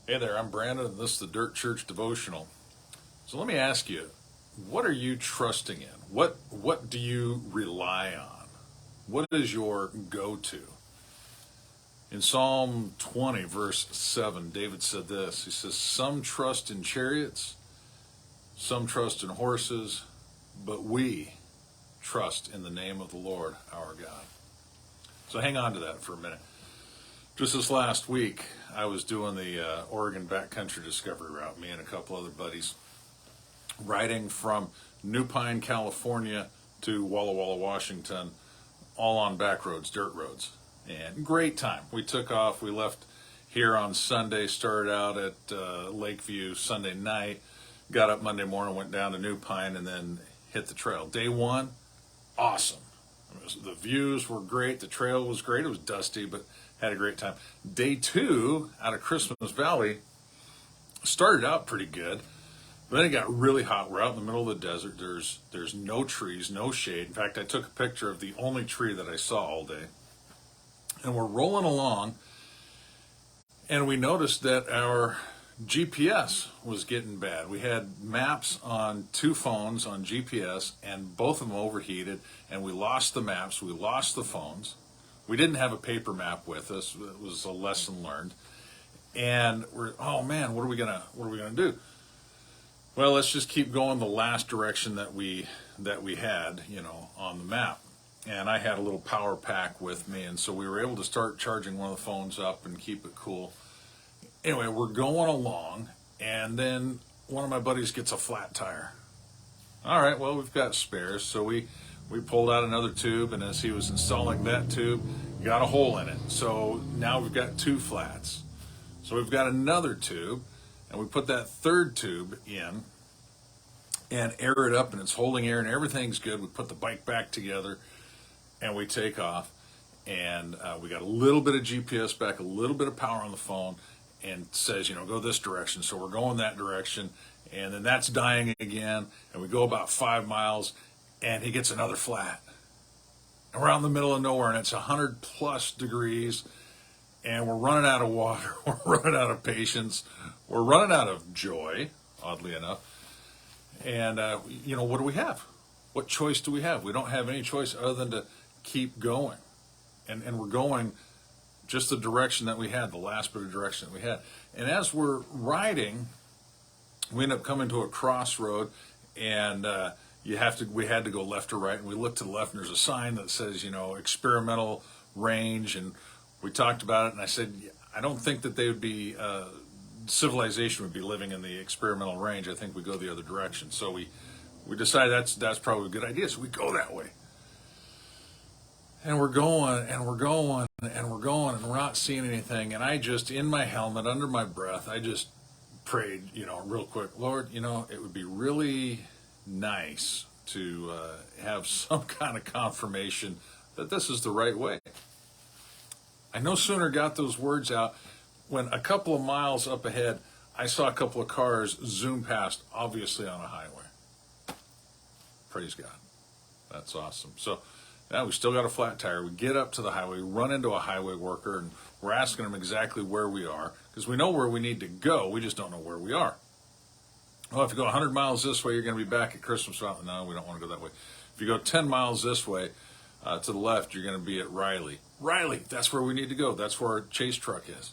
Hey there, I'm Brandon, and this is the Dirt Church Devotional. So let me ask you, what are you trusting in? What do you rely on? What is your go-to? In Psalm 20, verse 7, David said this. He says, "Some trust in chariots, some trust in horses, but we trust in the name of the Lord our God." So hang on to that for a minute. Just this last week, I was doing the Oregon Backcountry Discovery Route, me and a couple other buddies, riding from New Pine, California to Walla Walla, Washington, all on back roads, dirt roads. And great time. We took off. We left here on Sunday, started out at Lakeview Sunday night, got up Monday morning, went down to New Pine, and then hit the trail. Day one, awesome. The views were great. The trail was great. It was dusty, but had a great time. Day two, out of Christmas Valley, started out pretty good, but then it got really hot. We're out in the middle of the desert. There's no trees, no shade. In fact, I took a picture of the only tree that I saw all day. And we're rolling along, and we noticed that our GPS was getting bad. We had maps on two phones on GPS, and both of them overheated, and we lost the maps, we lost the phones. We didn't have a paper map with us. It was a lesson learned. And we're, oh man, what are we gonna do? Well, let's just keep going the last direction that we had, on the map. And I had a little power pack with me, and so we were able to start charging one of the phones up and keep it cool. Anyway, we're going along, and then one of my buddies gets a flat tire. All right, well, we've got spares, so we pulled out another tube, and as he was installing that tube, got a hole in it. So now we've got two flats. So we've got another tube, and we put that third tube in and air it up, and it's holding air, and everything's good. We put the bike back together, and we take off, and we got a little bit of GPS back, a little bit of power on the phone, and says, go this direction. So we're going that direction, and then that's dying again, and we go about 5 miles, and he gets another flat. And we're out in the middle of nowhere, and it's 100 plus degrees, and we're running out of water, we're running out of patience, we're running out of joy, oddly enough. And, what do we have? What choice do we have? We don't have any choice other than to keep going. And we're going just the direction that we had, the last bit of direction that we had. And as we're riding, we end up coming to a crossroad, and we had to go left or right. And we looked to the left, and there's a sign that says, experimental range. And we talked about it, and I said, I don't think that they would be, civilization would be living in the experimental range. I think we go the other direction. So we decided that's probably a good idea. So we go that way. And we're going, and we're going, and we're going, and we're not seeing anything. And I just, in my helmet, under my breath, I just prayed, real quick, Lord, it would be really nice to have some kind of confirmation that this is the right way. I no sooner got those words out when a couple of miles up ahead, I saw a couple of cars zoom past, obviously on a highway. Praise God. That's awesome. So now we still got a flat tire. We get up to the highway, run into a highway worker, and we're asking them exactly where we are, because we know where we need to go. We just don't know where we are. Well, if you go 100 miles this way, you're going to be back at Christmas Mountain. No, we don't want to go that way. If you go 10 miles this way to the left, you're going to be at Riley. Riley, that's where we need to go. That's where our chase truck is.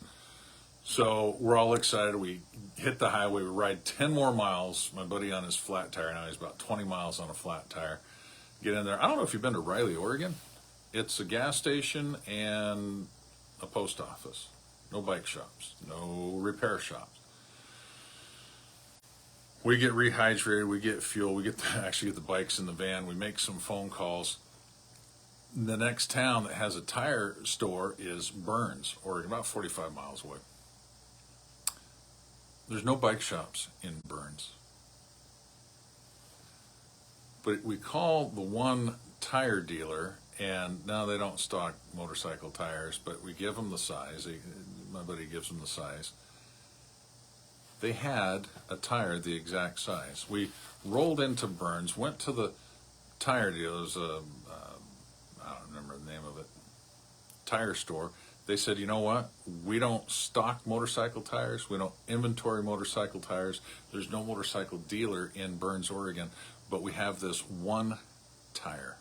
So we're all excited. We hit the highway. We ride 10 more miles. My buddy on his flat tire now, he's about 20 miles on a flat tire. Get in there. I don't know if you've been to Riley, Oregon. It's a gas station and a post office. No bike shops. No repair shops. We get rehydrated. We get fuel. We actually get the bikes in the van. We make some phone calls. The next town that has a tire store is Burns, Oregon, about 45 miles away. There's no bike shops in Burns. But we call the one tire dealer, and now they don't stock motorcycle tires, but we give them the size. My buddy gives them the size. They had a tire the exact size. We rolled into Burns, went to the tire dealer. It was I don't remember the name of it, tire store. They said, you know what? We don't stock motorcycle tires. We don't inventory motorcycle tires. There's no motorcycle dealer in Burns, Oregon, but we have this one tire.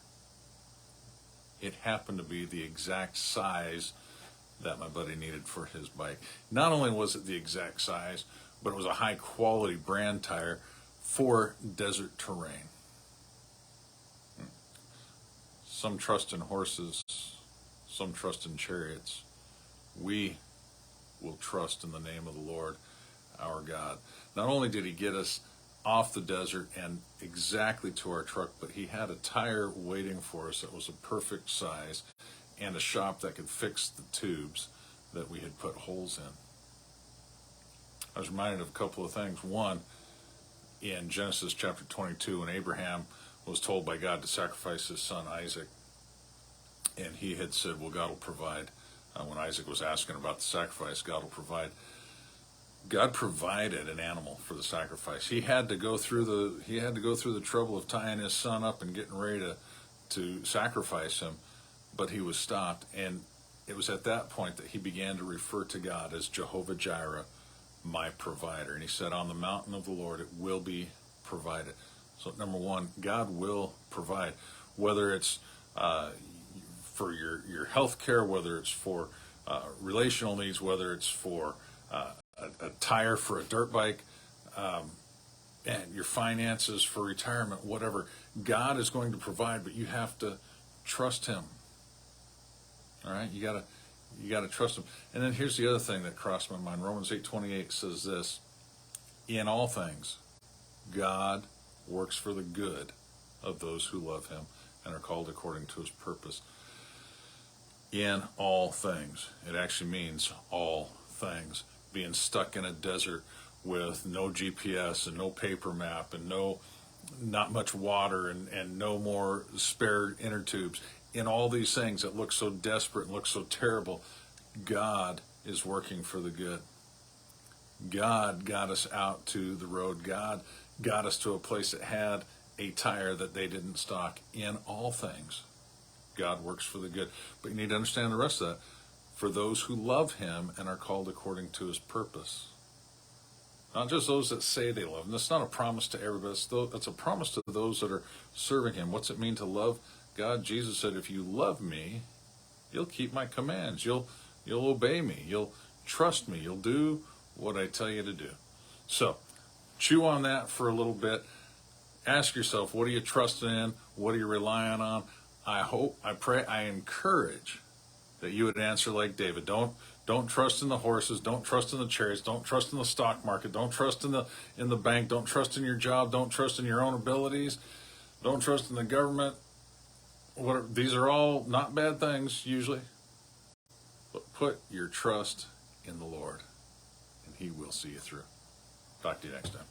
It happened to be the exact size that my buddy needed for his bike. Not only was it the exact size, but it was a high quality brand tire for desert terrain. Some trust in horses, some trust in chariots. We will trust in the name of the Lord our God. Not only did he get us off the desert and exactly to our truck, but he had a tire waiting for us that was a perfect size and a shop that could fix the tubes that we had put holes in. I was reminded of a couple of things. One, in Genesis chapter 22, when Abraham was told by God to sacrifice his son Isaac, and he had said, well, God will provide. When Isaac was asking about the sacrifice, God will provide. God provided an animal for the sacrifice. He had to go through the trouble of tying his son up and getting ready to sacrifice him, but he was stopped. And it was at that point that he began to refer to God as Jehovah Jireh, my provider. And he said, on the mountain of the Lord, it will be provided. So number one, God will provide, whether it's for your health care, whether it's for relational needs, whether it's for a tire for a dirt bike, and your finances for retirement, whatever. God is going to provide, but you have to trust him. All right, you gotta trust him. And then here's the other thing that crossed my mind. Romans 8:28 says this: in all things, God works for the good of those who love him and are called according to his purpose. In all things. It actually means all things. Being stuck in a desert with no GPS and no paper map and not much water and no more spare inner tubes. In all these things that look so desperate and look so terrible, God is working for the good. God got us out to the road. God got us to a place that had a tire that they didn't stock. In all things, God works for the good. But you need to understand the rest of that. For those who love him and are called according to his purpose. Not just those that say they love him. That's not a promise to everybody. That's a promise to those that are serving him. What's it mean to love God? Jesus said, if you love me, you'll keep my commands. You'll obey me. You'll trust me. You'll do what I tell you to do. So, chew on that for a little bit. Ask yourself, what are you trusting in? What are you relying on? I pray, I encourage that you would answer like David. Don't trust in the horses. Don't trust in the chariots. Don't trust in the stock market. Don't trust in the bank. Don't trust in your job. Don't trust in your own abilities. Don't trust in the government. These are all not bad things usually. But put your trust in the Lord, and he will see you through. Talk to you next time.